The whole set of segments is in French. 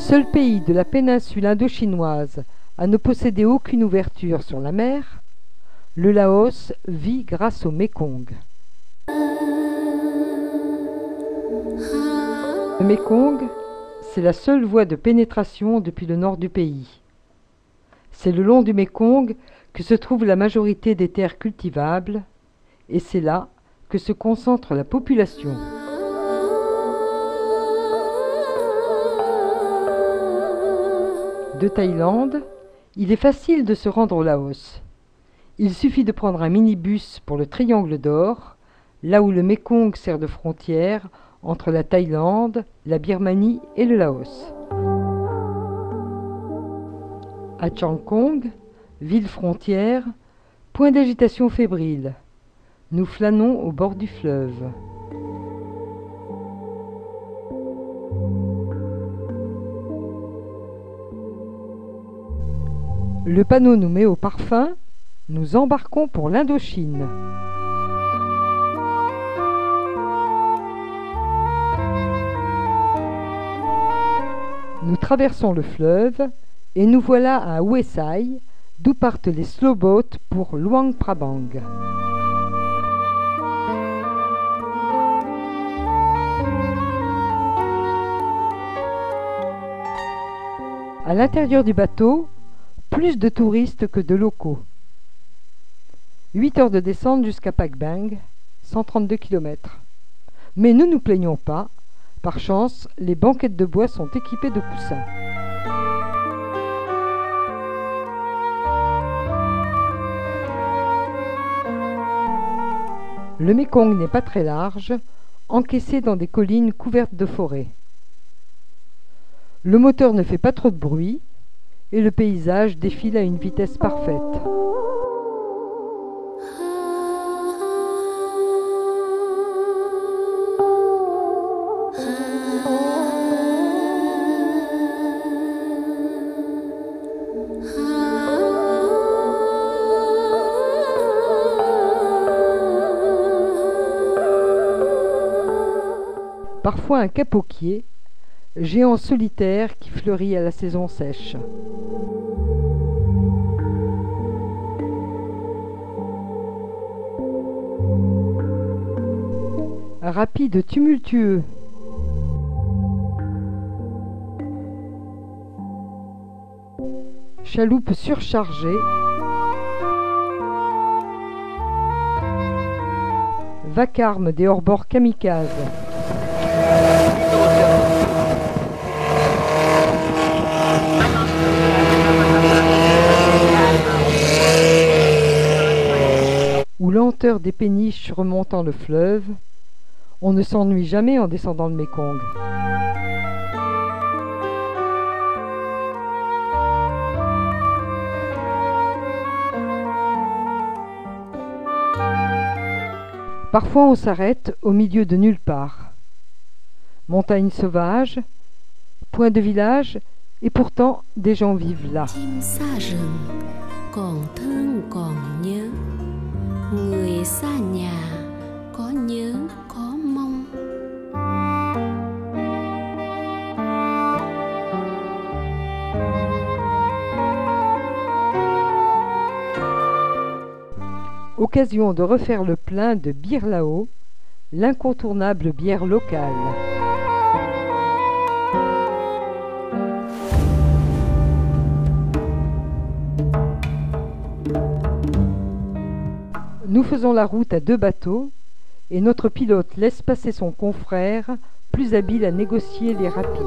Seul pays de la péninsule indo-chinoise à ne posséder aucune ouverture sur la mer, le Laos vit grâce au Mékong. Le Mékong, c'est la seule voie de pénétration depuis le nord du pays. C'est le long du Mékong que se trouve la majorité des terres cultivables, et c'est là que se concentre la population. De Thaïlande, il est facile de se rendre au Laos. Il suffit de prendre un minibus pour le Triangle d'Or, là où le Mékong sert de frontière entre la Thaïlande, la Birmanie et le Laos. À Chiang Khong, ville frontière, point d'agitation fébrile. Nous flânons au bord du fleuve. Le panneau nous met au parfum, nous embarquons pour l'Indochine. Nous traversons le fleuve et nous voilà à Hue Sai, d'où partent les slow boats pour Luang Prabang. À l'intérieur du bateau, plus de touristes que de locaux. 8 heures de descente jusqu'à Pak Bang, 132 km. Mais ne nous plaignons pas, par chance, les banquettes de bois sont équipées de coussins. Le Mékong n'est pas très large, encaissé dans des collines couvertes de forêts. Le moteur ne fait pas trop de bruit et le paysage défile à une vitesse parfaite. Parfois un capoquier, géant solitaire qui fleurit à la saison sèche. Rapide, tumultueux. Chaloupe surchargée. Vacarme des hors-bords kamikazes. Ou lenteur des péniches remontant le fleuve, on ne s'ennuie jamais en descendant le Mékong. Parfois on s'arrête au milieu de nulle part. Montagne sauvage, point de village, et pourtant des gens vivent là. Occasion de refaire le plein de Bir Lao, l'incontournable bière locale. Nous faisons la route à 2 bateaux et notre pilote laisse passer son confrère, plus habile à négocier les rapides.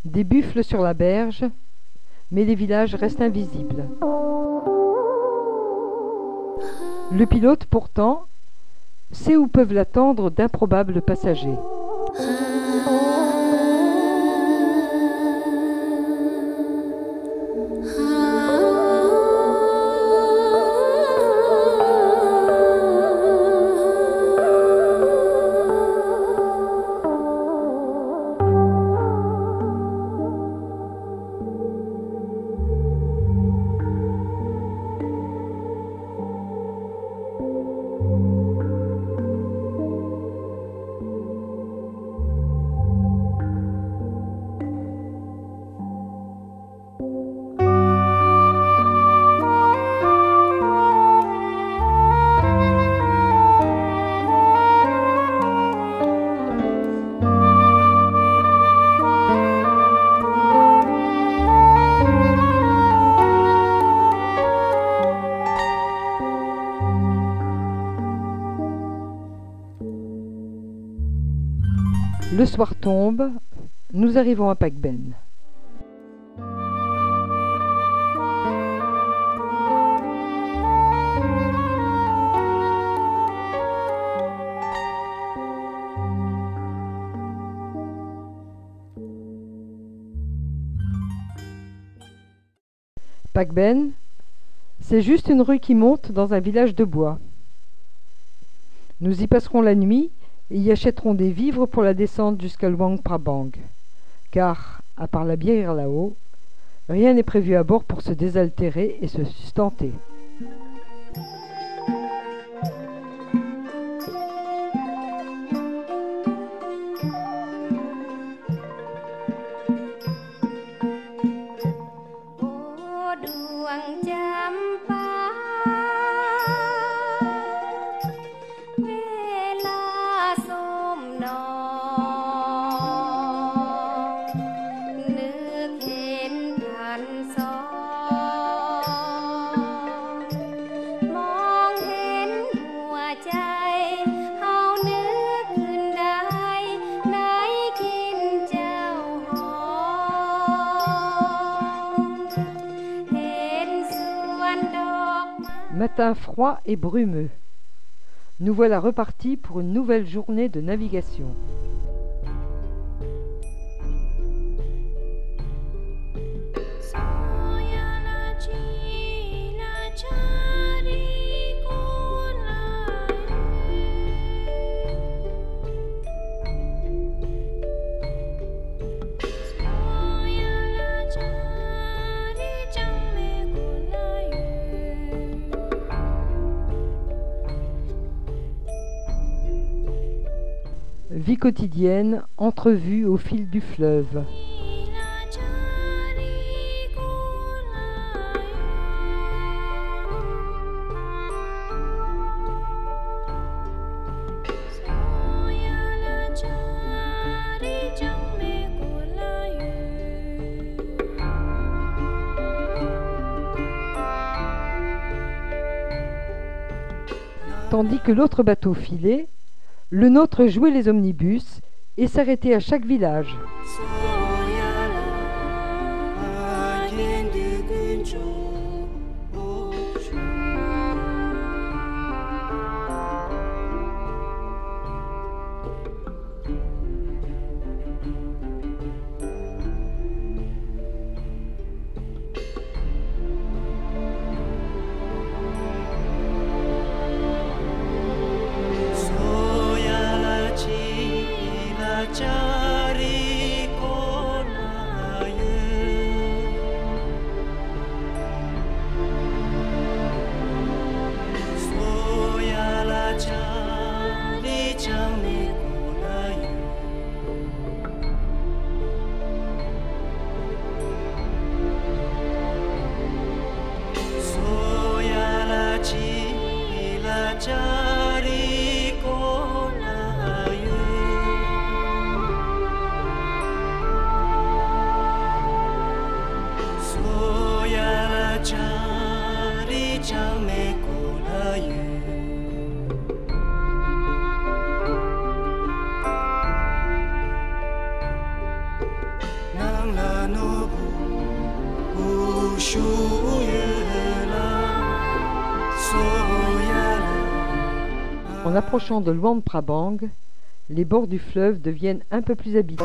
Des buffles sur la berge, mais les villages restent invisibles. Le pilote, pourtant, sait où peuvent l'attendre d'improbables passagers. Le soir tombe, nous arrivons à Pac Ben. Pac Ben, c'est juste une rue qui monte dans un village de bois. Nous y passerons la nuit et y achèterons des vivres pour la descente jusqu'à Luang Prabang. Car, à part la bière là-haut, rien n'est prévu à bord pour se désaltérer et se sustenter. Matin froid et brumeux. Nous voilà repartis pour une nouvelle journée de navigation. Vie quotidienne, entrevue au fil du fleuve. Tandis que l'autre bateau filait, le nôtre jouait les omnibus et s'arrêtait à chaque village. En approchant de Luang Prabang, les bords du fleuve deviennent un peu plus habités.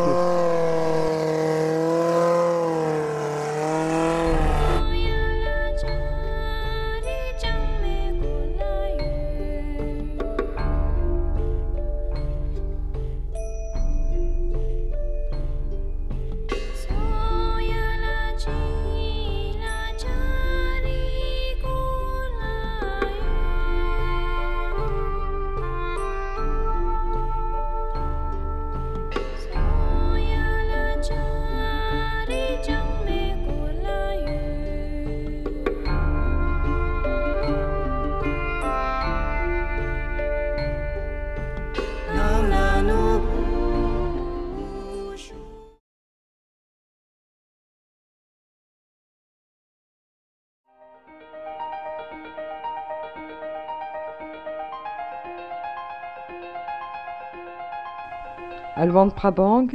À Luang Prabang,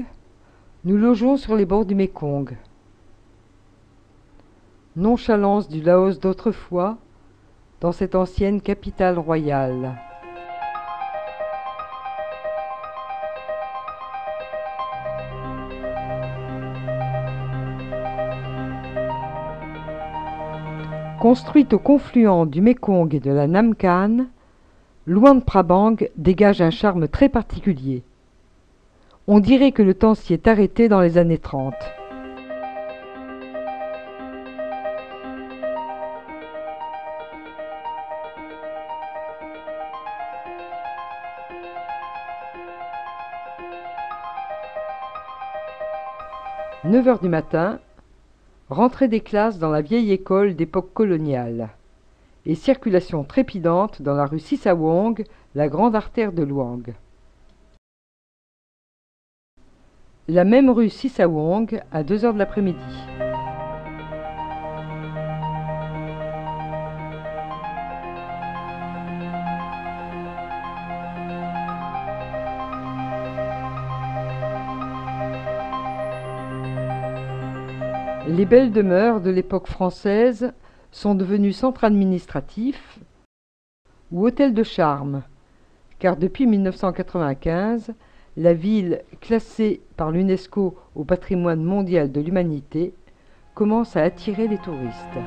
nous logeons sur les bords du Mékong. Nonchalance du Laos d'autrefois, dans cette ancienne capitale royale. Construite au confluent du Mékong et de la Nam Khan, Luang Prabang dégage un charme très particulier. On dirait que le temps s'y est arrêté dans les années 30. « 9 heures du matin, rentrée des classes dans la vieille école d'époque coloniale et circulation trépidante dans la rue Sisawong, la grande artère de Luang. La même rue Sisawong à 2 heures de l'après-midi. Les belles demeures de l'époque française sont devenues centre administratif ou hôtel de charme, car depuis 1995, la ville, classée par l'UNESCO au patrimoine mondial de l'humanité, commence à attirer les touristes.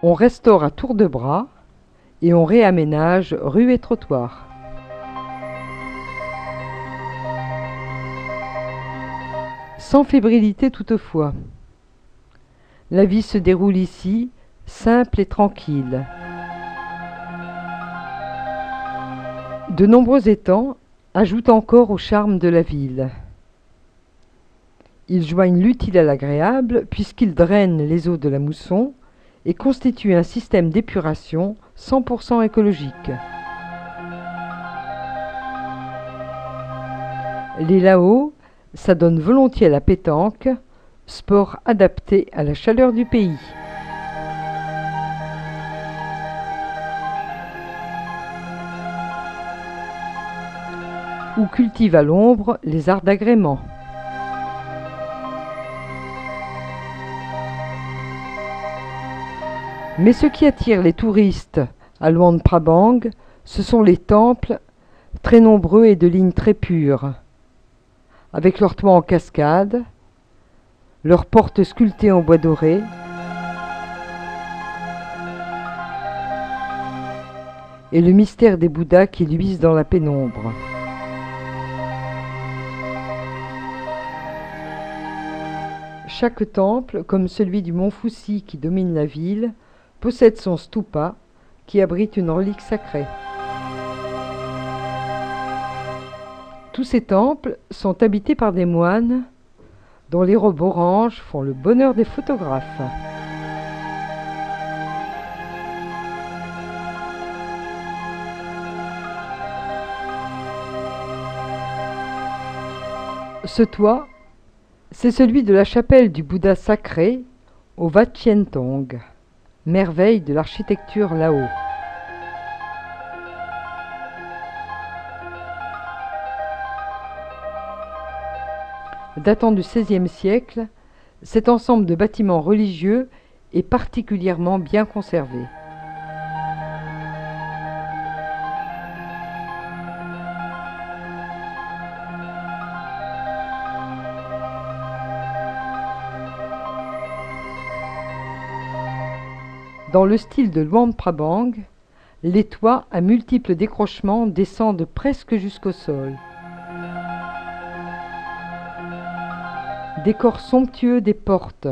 On restaure à tour de bras et on réaménage rues et trottoirs. Sans fébrilité toutefois. La vie se déroule ici, simple et tranquille. De nombreux étangs ajoutent encore au charme de la ville. Ils joignent l'utile à l'agréable puisqu'ils drainent les eaux de la mousson et constituent un système d'épuration 100% écologique. Les Lao s'adonnent volontiers à la pétanque, sport adapté à la chaleur du pays. Ou cultivent à l'ombre les arts d'agrément. Mais ce qui attire les touristes à Luang Prabang, ce sont les temples, très nombreux et de lignes très pures, avec leurs toits en cascade, leurs portes sculptées en bois doré, et le mystère des Bouddhas qui luisent dans la pénombre. Chaque temple, comme celui du mont Fuxi qui domine la ville, possède son stupa qui abrite une relique sacrée. Tous ces temples sont habités par des moines dont les robes oranges font le bonheur des photographes. Ce toit, c'est celui de la chapelle du Bouddha sacré au Wat Chien Tong, merveille de l'architecture Lao. Datant du XVIe siècle, cet ensemble de bâtiments religieux est particulièrement bien conservé. Dans le style de Luang Prabang, les toits à multiples décrochements descendent presque jusqu'au sol. Décor somptueux des portes.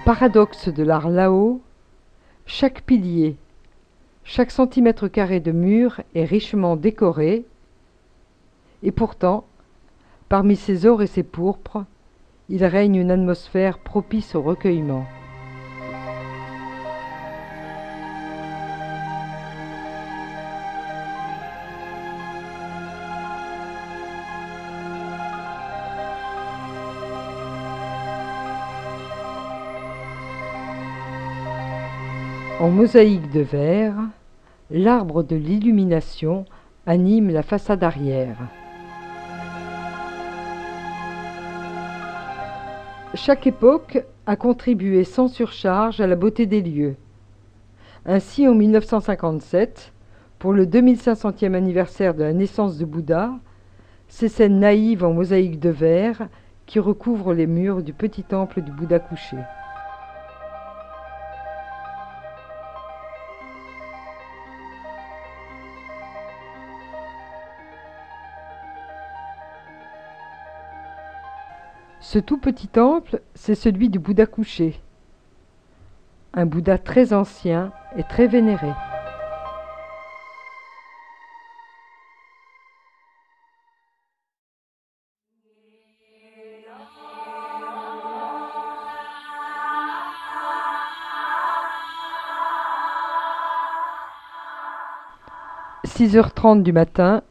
Paradoxe de l'art Lao, chaque pilier, chaque centimètre carré de mur est richement décoré, et pourtant, parmi ces ors et ces pourpres, il règne une atmosphère propice au recueillement. En mosaïque de verre, l'arbre de l'illumination anime la façade arrière. Chaque époque a contribué sans surcharge à la beauté des lieux. Ainsi, en 1957, pour le 2500e anniversaire de la naissance de Bouddha, ces scènes naïves en mosaïque de verre qui recouvrent les murs du petit temple du Bouddha couché. Ce tout petit temple, c'est celui du Bouddha couché, un Bouddha très ancien et très vénéré. « 6h30 du matin,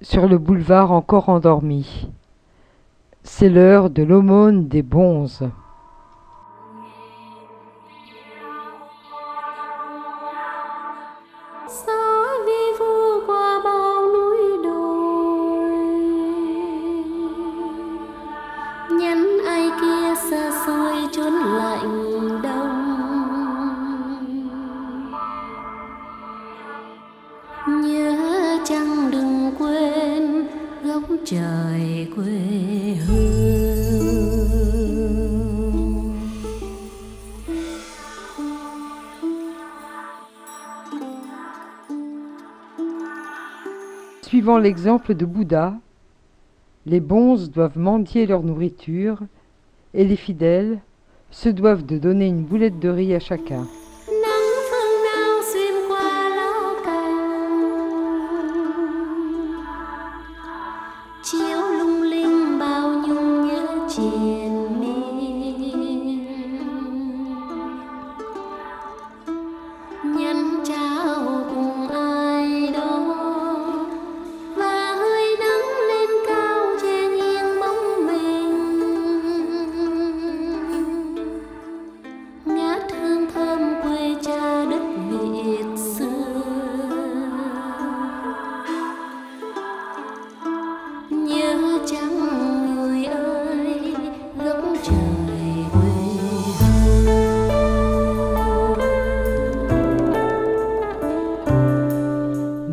sur le boulevard encore endormi. C'est l'heure de l'aumône des bonzes. Trời quê hương. Suivant l'exemple de Bouddha, les bonzes doivent mendier leur nourriture et les fidèles se doivent de donner une boulette de riz à chacun.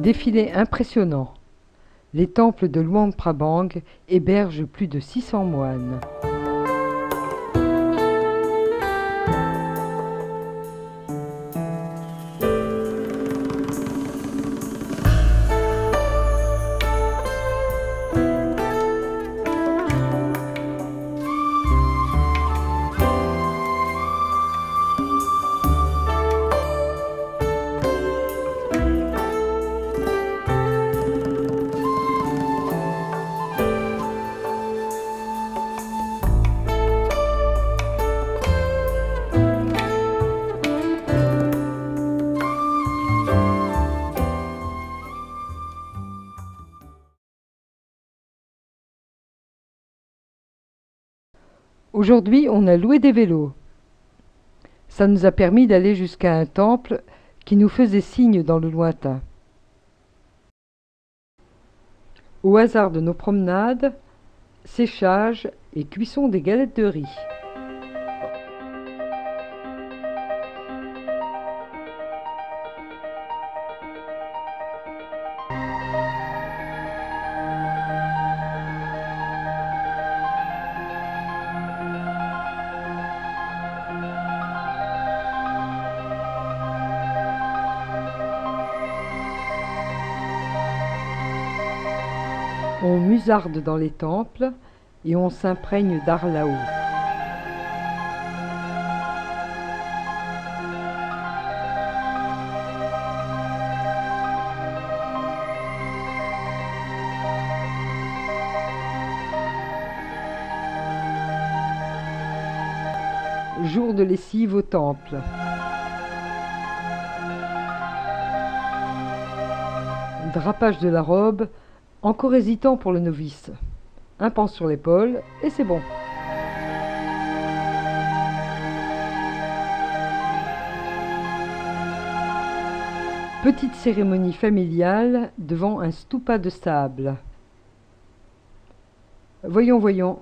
Défilé impressionnant. Les temples de Luang Prabang hébergent plus de 600 moines. Aujourd'hui, on a loué des vélos. Ça nous a permis d'aller jusqu'à un temple qui nous faisait signe dans le lointain. Au hasard de nos promenades, séchage et cuisson des galettes de riz. On musarde dans les temples et on s'imprègne d'art là-haut. Jour de lessive au temple. Drapage de la robe, encore hésitant pour le novice. Un pan sur l'épaule et c'est bon. Petite cérémonie familiale devant un stupa de sable. Voyons, voyons.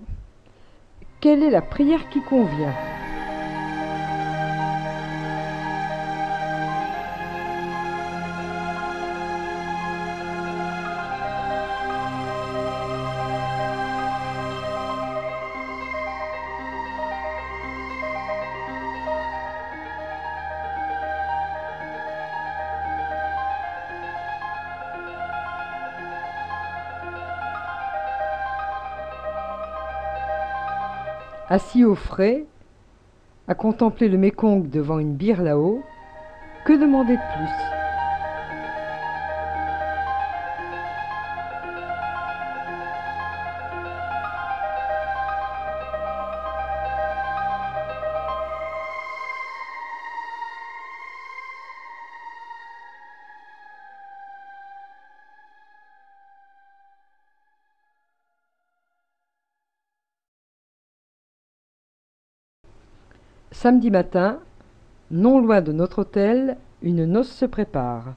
Quelle est la prière qui convient ? Assis au frais, à contempler le Mékong devant une bière là-haut, que demander de plus ? Samedi matin, non loin de notre hôtel, une noce se prépare.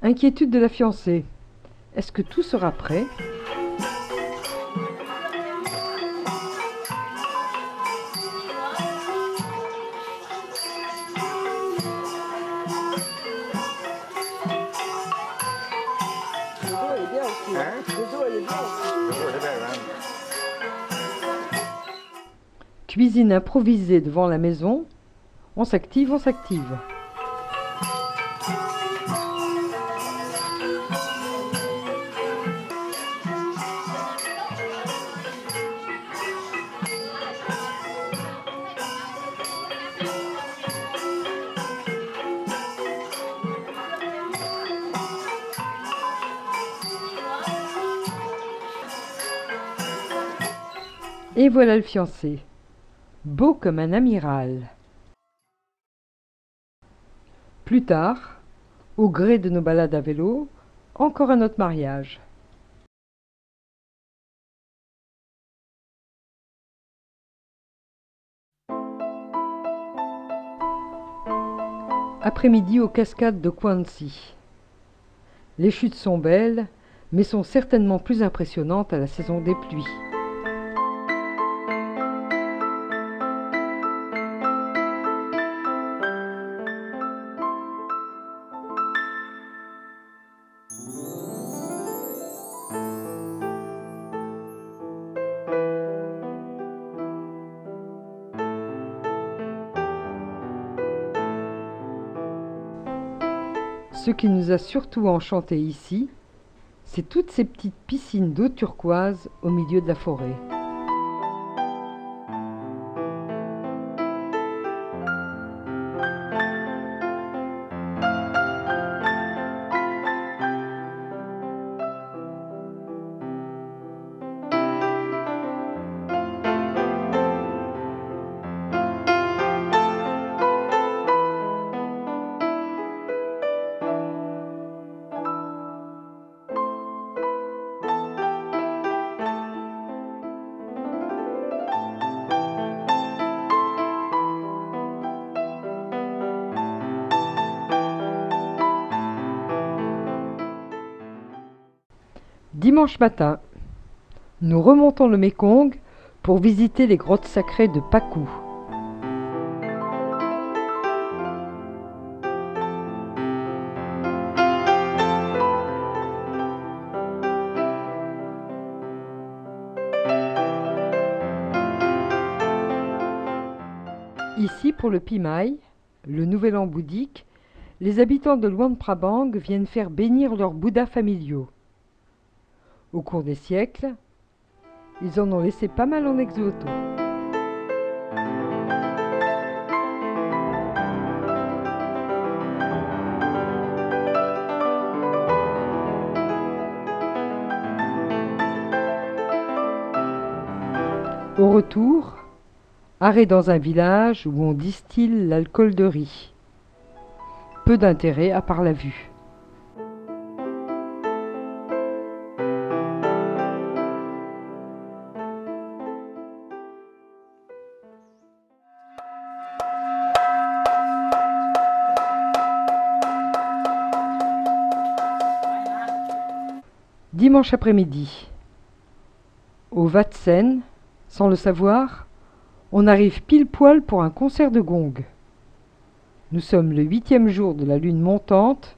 Inquiétude de la fiancée. Est-ce que tout sera prêt ? Cuisine improvisée devant la maison. On s'active, on s'active. Et voilà le fiancé, beau comme un amiral. Plus tard, au gré de nos balades à vélo, encore un autre mariage. Après-midi aux cascades de Kwansi. Les chutes sont belles, mais sont certainement plus impressionnantes à la saison des pluies. Ce qui nous a surtout enchanté ici, c'est toutes ces petites piscines d'eau turquoise au milieu de la forêt. Dimanche matin, nous remontons le Mékong pour visiter les grottes sacrées de Pakou. Ici, pour le Pimai, le nouvel an bouddhique, les habitants de Luang Prabang viennent faire bénir leurs bouddhas familiaux. Au cours des siècles, ils en ont laissé pas mal en ex-voto. Au retour, arrêt dans un village où on distille l'alcool de riz. Peu d'intérêt à part la vue. Dimanche après-midi, au Wat Sen, sans le savoir, on arrive pile poil pour un concert de gong. Nous sommes le 8e jour de la lune montante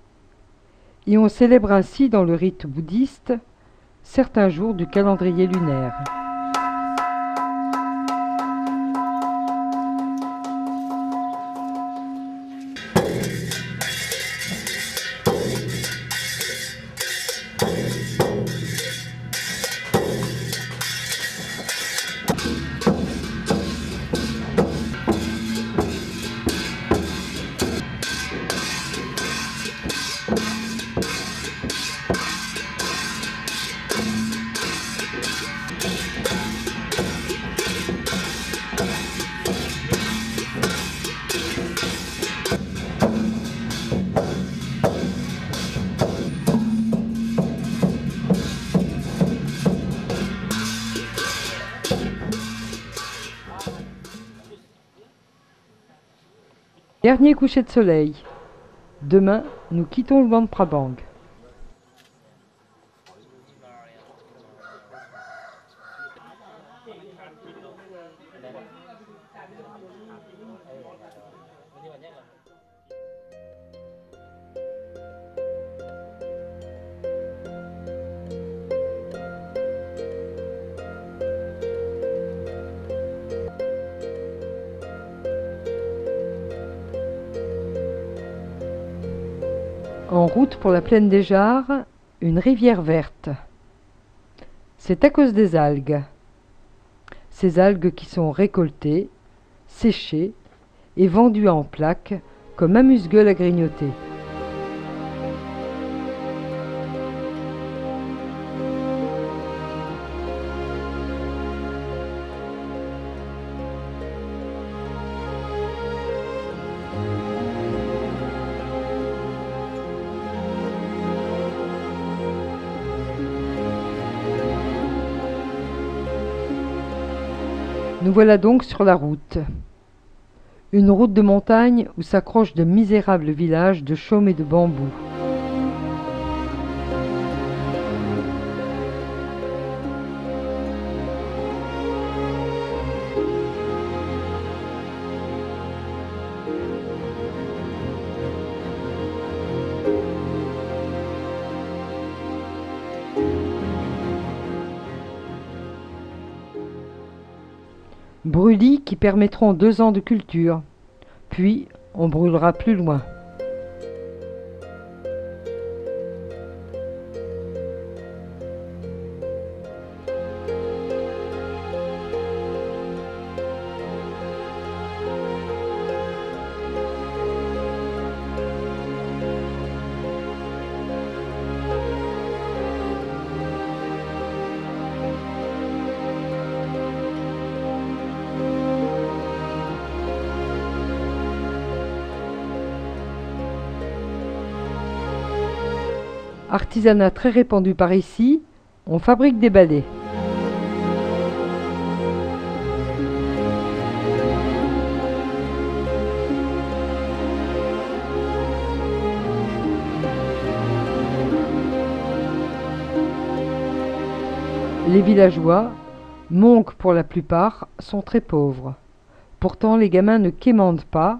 et on célèbre ainsi dans le rite bouddhiste certains jours du calendrier lunaire. Dernier coucher de soleil. Demain, nous quittons Luang Prabang. En route pour la plaine des Jarres, une rivière verte. C'est à cause des algues. Ces algues qui sont récoltées, séchées et vendues en plaques comme amuse-gueule à grignoter. Nous voilà donc sur la route. Une route de montagne où s'accrochent de misérables villages de chaume et de bambous. Brûlis qui permettront 2 ans de culture, puis on brûlera plus loin. Artisanat très répandu par ici, on fabrique des balais. Les villageois, monks pour la plupart, sont très pauvres. Pourtant, les gamins ne quémandent pas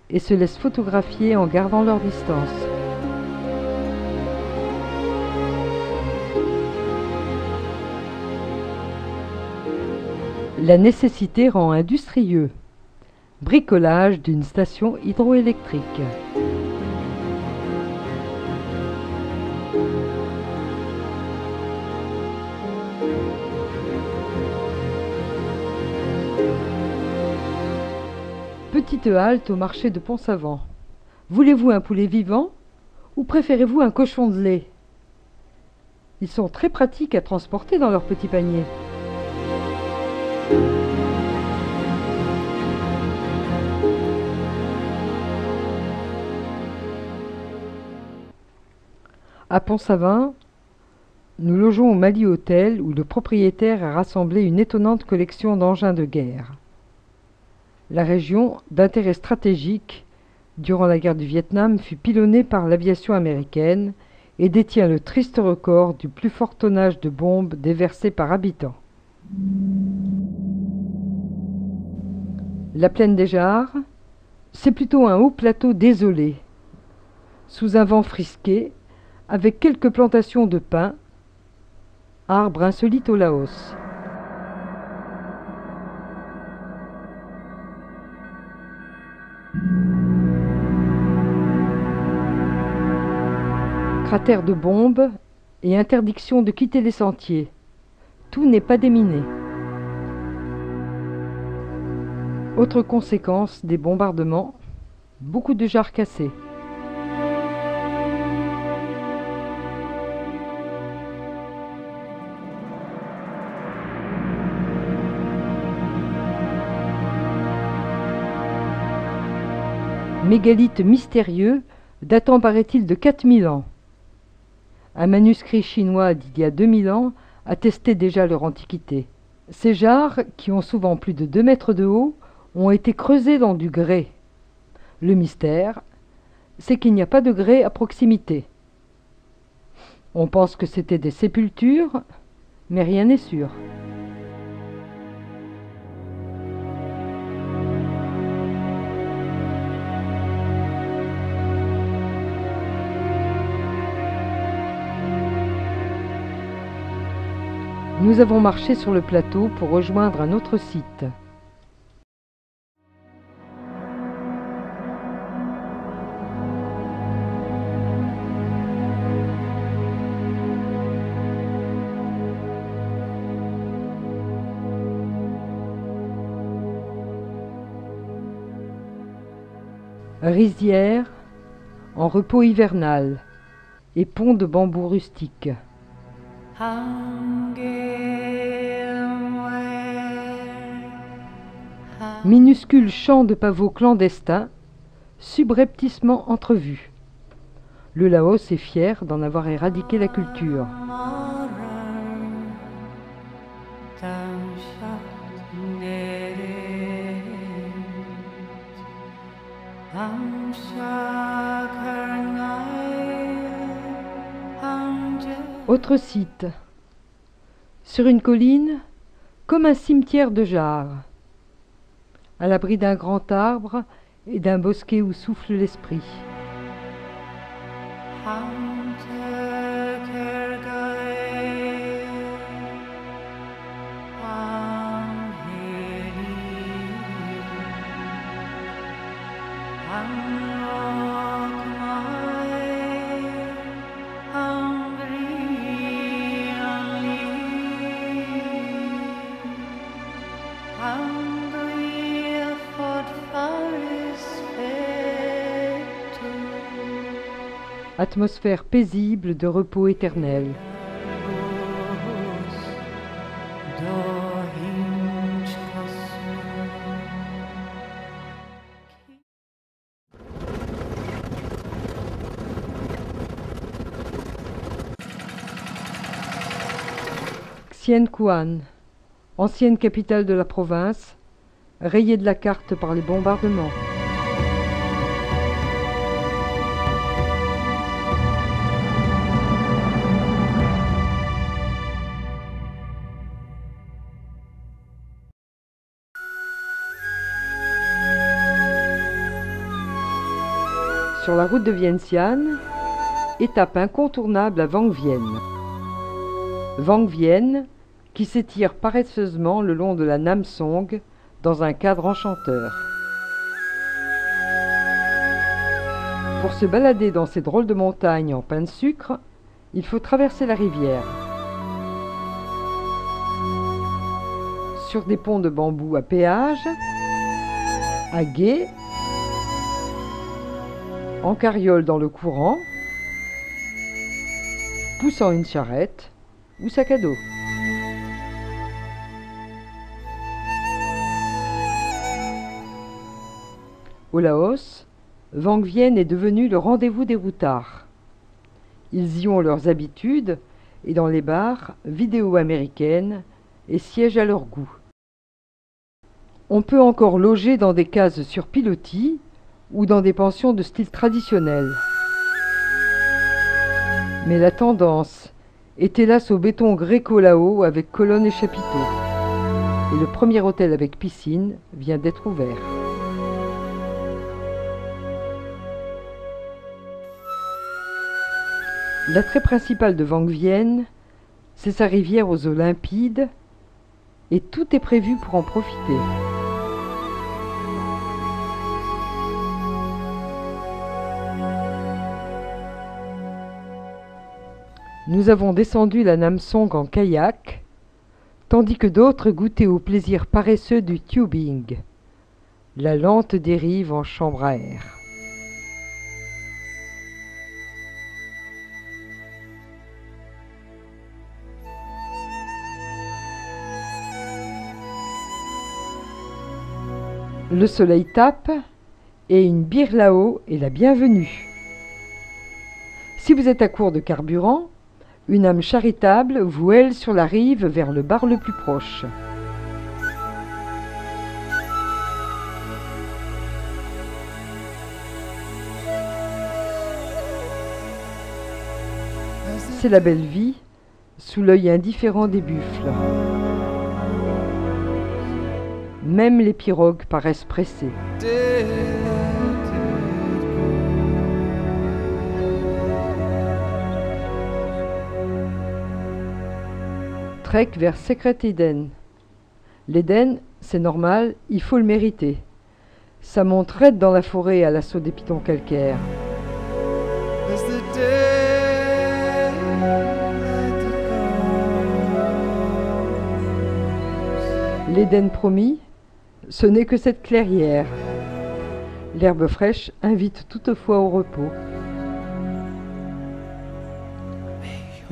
et se laissent photographier en gardant leur distance. La nécessité rend industrieux. Bricolage d'une station hydroélectrique. Petite halte au marché de Pont-Savant. Voulez-vous un poulet vivant ou préférez-vous un cochon de lait? Ils sont très pratiques à transporter dans leur petit panier. À Pont-Savin, nous logeons au Mali Hotel où le propriétaire a rassemblé une étonnante collection d'engins de guerre. La région, d'intérêt stratégique, durant la guerre du Vietnam, fut pilonnée par l'aviation américaine et détient le triste record du plus fort tonnage de bombes déversées par habitant. La plaine des Jarres, c'est plutôt un haut plateau désolé, sous un vent frisqué, avec quelques plantations de pins, arbre insolite au Laos. Cratères de bombes et interdiction de quitter les sentiers. Tout n'est pas déminé. Autre conséquence des bombardements, beaucoup de jarres cassées. Mégalithes mystérieux datant paraît-il de 4000 ans. Un manuscrit chinois d'il y a 2000 ans attestait déjà leur antiquité. Ces jarres, qui ont souvent plus de 2 mètres de haut, ont été creusées dans du grès. Le mystère, c'est qu'il n'y a pas de grès à proximité. On pense que c'était des sépultures, mais rien n'est sûr. Nous avons marché sur le plateau pour rejoindre un autre site. Rizière, en repos hivernal, et pont de bambou rustique. Minuscule champ de pavots clandestins, subrepticement entrevus. Le Laos est fier d'en avoir éradiqué la culture. Autre site, sur une colline, comme un cimetière de jarres, à l'abri d'un grand arbre et d'un bosquet où souffle l'esprit. Atmosphère paisible de repos éternel. Xiên Quan, ancienne capitale de la province, rayée de la carte par les bombardements. Sur la route de Vientiane, étape incontournable à Vang Vienne. Vang Vienne, qui s'étire paresseusement le long de la Nam Song dans un cadre enchanteur. Pour se balader dans ces drôles de montagnes en pain de sucre, il faut traverser la rivière. Sur des ponts de bambou à péage, à gué, en carriole dans le courant, poussant une charrette ou sac à dos. Au Laos, Vang Vienne est devenu le rendez-vous des routards. Ils y ont leurs habitudes et dans les bars, vidéos américaines et siègent à leur goût. On peut encore loger dans des cases sur pilotis ou dans des pensions de style traditionnel. Mais la tendance est hélas au béton gréco-lao avec colonnes et chapiteaux. Et le premier hôtel avec piscine vient d'être ouvert. L'attrait principal de Vang Vienne, c'est sa rivière aux eaux limpides, et tout est prévu pour en profiter. Nous avons descendu la Nam Song en kayak, tandis que d'autres goûtaient au plaisir paresseux du tubing, la lente dérive en chambre à air. Le soleil tape et une bière là-haut est la bienvenue. Si vous êtes à court de carburant, une âme charitable vous hèle sur la rive vers le bar le plus proche. C'est la belle vie, sous l'œil indifférent des buffles. Même les pirogues paraissent pressées. Trek vers Secret Eden. L'Éden, c'est normal, il faut le mériter. Ça monte raide dans la forêt à l'assaut des pitons calcaires. L'Éden promis, ce n'est que cette clairière. L'herbe fraîche invite toutefois au repos.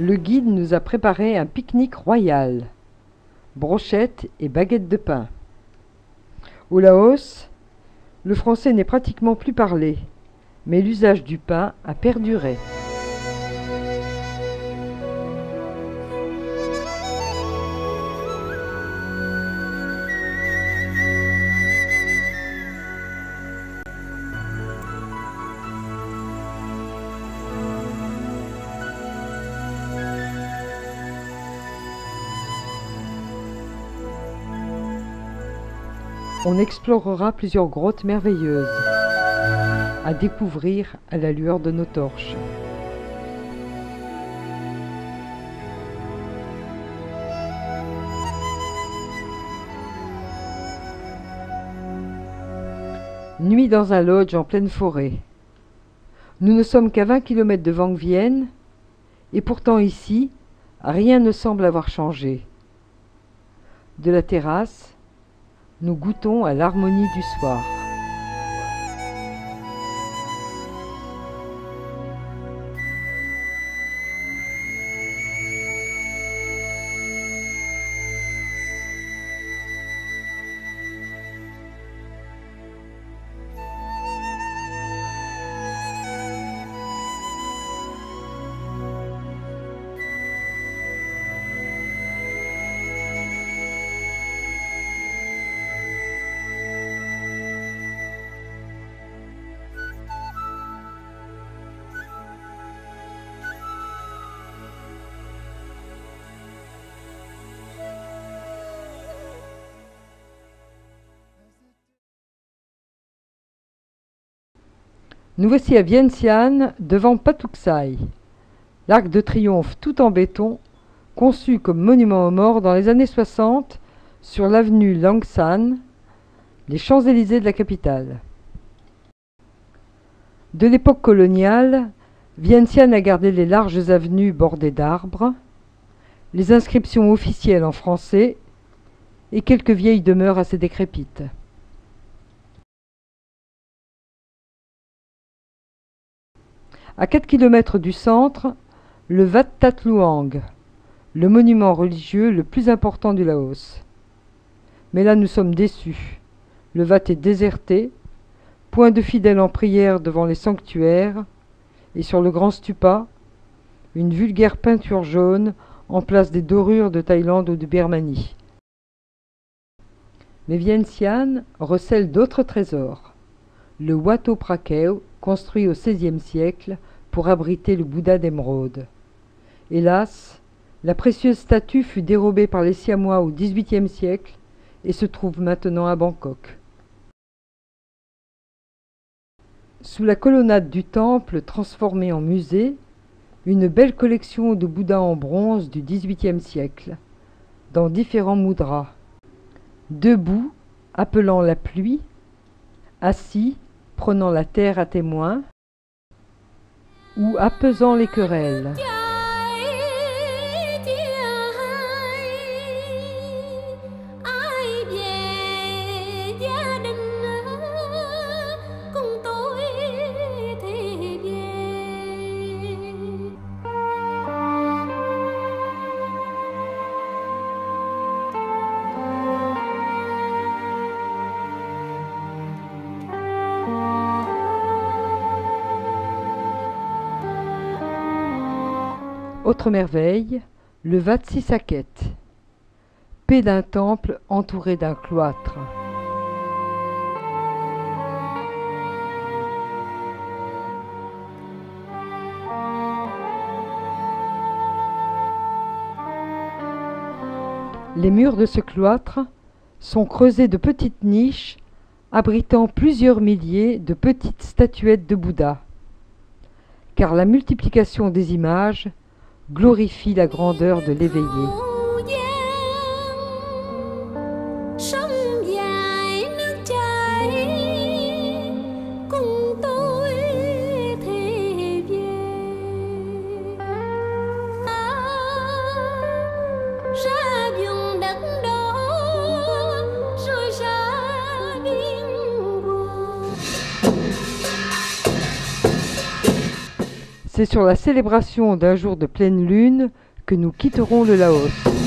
Le guide nous a préparé un pique-nique royal, brochettes et baguettes de pain. Au Laos, le français n'est pratiquement plus parlé, mais l'usage du pain a perduré. On explorera plusieurs grottes merveilleuses à découvrir à la lueur de nos torches. Nuit dans un lodge en pleine forêt. Nous ne sommes qu'à 20 km de Vang Vienne et pourtant ici, rien ne semble avoir changé. De la terrasse, nous goûtons à l'harmonie du soir. Nous voici à Vientiane, devant Patuxai, l'arc de triomphe tout en béton, conçu comme monument aux morts dans les années 60 sur l'avenue Langsan, les Champs-Élysées de la capitale. De l'époque coloniale, Vientiane a gardé les larges avenues bordées d'arbres, les inscriptions officielles en français et quelques vieilles demeures assez décrépites. À 4 km du centre, le Wat That Luang, le monument religieux le plus important du Laos. Mais là, nous sommes déçus. Le Wat est déserté, point de fidèles en prière devant les sanctuaires, et sur le grand stupa, une vulgaire peinture jaune en place des dorures de Thaïlande ou de Birmanie. Mais Vientiane recèle d'autres trésors. Le Wat O Prakeo, construit au XVIe siècle pour abriter le Bouddha d'émeraude. Hélas, la précieuse statue fut dérobée par les Siamois au XVIIIe siècle et se trouve maintenant à Bangkok. Sous la colonnade du temple transformée en musée, une belle collection de Bouddhas en bronze du XVIIIe siècle, dans différents mudras. Debout, appelant la pluie, assis, prenant la terre à témoin, ou apaisant les querelles. Autre merveille, le Wat Sisaket, paix d'un temple entouré d'un cloître. Les murs de ce cloître sont creusés de petites niches abritant plusieurs milliers de petites statuettes de Bouddha, car la multiplication des images glorifie la grandeur de l'éveillé. C'est sur la célébration d'un jour de pleine lune que nous quitterons le Laos.